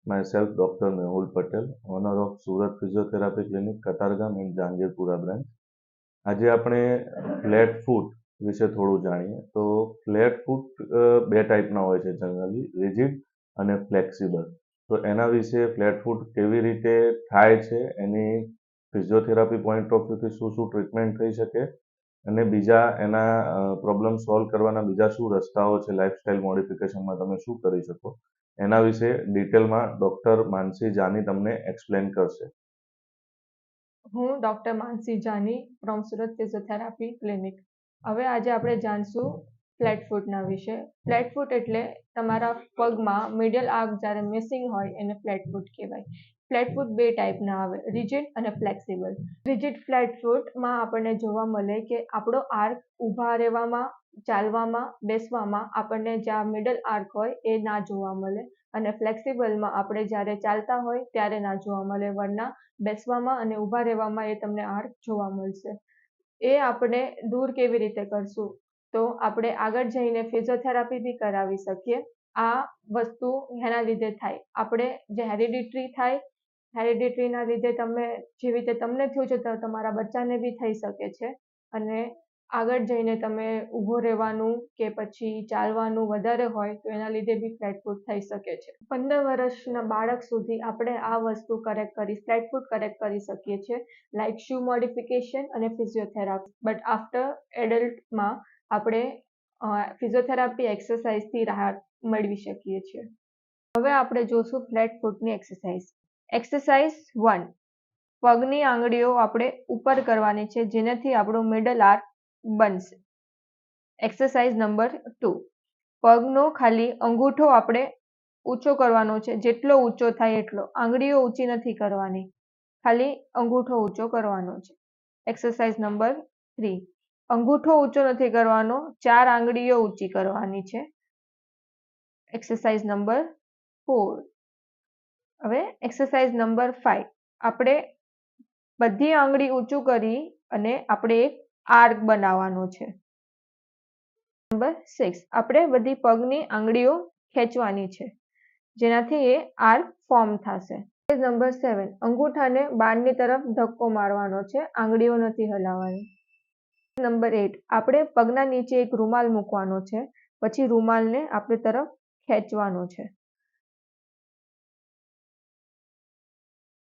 Myself, Dr. Mehul Patel, owner of Surat Physiotherapy Clinic, Katargam and Jahangirpura branch. આજે આપણે flat ફૂટ વિશે થોડું જાણીએ. તો ફ્લેટ ફૂટ બે ટાઈપના હોય છે જનરલી, રિજિડ અને ફ્લેક્સિબલ. તો એના વિશે ફ્લેટ ફૂટ કેવી રીતે થાય છે, એની ફિઝિયોથેરાપી પોઈન્ટ ઓફ વ્યૂથી શું શું ટ્રીટમેન્ટ થઈ શકે, અને બીજા એના પ્રોબ્લેમ સોલ્વ કરવાના બીજા શું રસ્તાઓ છે, લાઇફસ્ટાઇલ મોડિફિકેશનમાં તમે શું કરી શકો, એના વિશે ડિટેલમાં ડૉક્ટર માનસી જાની તમને એક્સપ્લેન કરશે. હું doctor Mansi Jani from Surat physiotherapy clinic. હવે આજે આપણે જાણશું ફ્લેટ ફૂટના વિશે. ફ્લેટ ફૂટ એટલે તમારા પગમાં મિડલ આર્ક જ્યારે મિસિંગ હોય એને ફ્લેટ ફૂટ કહેવાય. ફ્લેટ ફૂટ બે ટાઈપના આવે, રિજિડ અને ફ્લેક્સિબલ. રિજિડ ફ્લેટ ફૂટમાં આપણને જોવા મળે કે આપણો આર્ક ઊભા રહેવામાં, ચાલવામાં, બેસવામાં આપણને જ્યાં મિડલ આર્ક હોય એ ના જોવા મળે, અને ફ્લેક્સિબલમાં આપણે જ્યારે ચાલતા હોય ત્યારે ના જોવા મળે, વરના બેસવામાં અને ઊભા રહેવામાં એ તમને આર્ક જોવા મળશે. એ આપણે દૂર કેવી રીતે કરશું? તો આપણે આગળ જઈને ફિઝિયોથેરાપી બી કરાવી શકીએ. આ વસ્તુ એના લીધે થાય, આપણે જે હેરિડિટરી થાય, હેરિડિટરીના લીધે તમે જેવી રીતે તમને થયું છે તો તમારા બચ્ચાને બી થઈ શકે છે, અને આગળ જઈને તમે ઊભો રહેવાનું કે પછી ચાલવાનું વધારે હોય તો એના લીધે બી ફ્લેટ ફૂટ થઈ શકે છે. 15 વર્ષના બાળક સુધી આપણે આ વસ્તુ ફ્લેટ ફૂટ કરેક્ટ કરી શકીએ છીએ, લાઇક શૂ મોડિફિકેશન અને ફિઝિયોથેરાપી. બટ આફ્ટર એડલ્ટમાં આપણે ફિઝિયોથેરાપી એક્સરસાઇઝથી રાહત મેળવી શકીએ છીએ. હવે આપણે જોશું ફ્લેટ ફૂટની એક્સરસાઇઝ. એક્સરસાઇઝ 1, પગની આંગળીઓ આપણે ઉપર કરવાની છે, જેનાથી આપણું મિડલ આર્ક બનશે. એક્સરસાઇઝ નંબર 2, પગનો ખાલી અંગૂઠો આપણે ઊંચો કરવાનો છે, જેટલો ઊંચો થાય એટલો. આંગળીઓ ઊંચી નથી કરવાની, ખાલી અંગૂઠો ઊંચો કરવાનો છે. એક્સરસાઇઝ નંબર 3, અંગૂઠો ઊંચો નથી કરવાનો, 4 આંગળીઓ ઊંચી કરવાની છે. Exercise number 4. હવે એક્સરસાઇઝ નંબર 5, આપણે બધી આંગળી ઊંચું કરી અને આપણે એક આર્ક બનાવવાનો છે. નંબર 6, આપણે બધી પગની આંગળીઓ ખેંચવાની છે, જેનાથી એ આર્ક ફોર્મ થશે. નંબર 7, અંગૂઠાને બહારની તરફ ધક્કો મારવાનો છે, આંગળીઓ નથી હલાવવાની. નંબર 8, આપણે પગના નીચે એક રૂમાલ મૂકવાનો છે, પછી રૂમાલને આપણી તરફ ખેંચવાનો છે.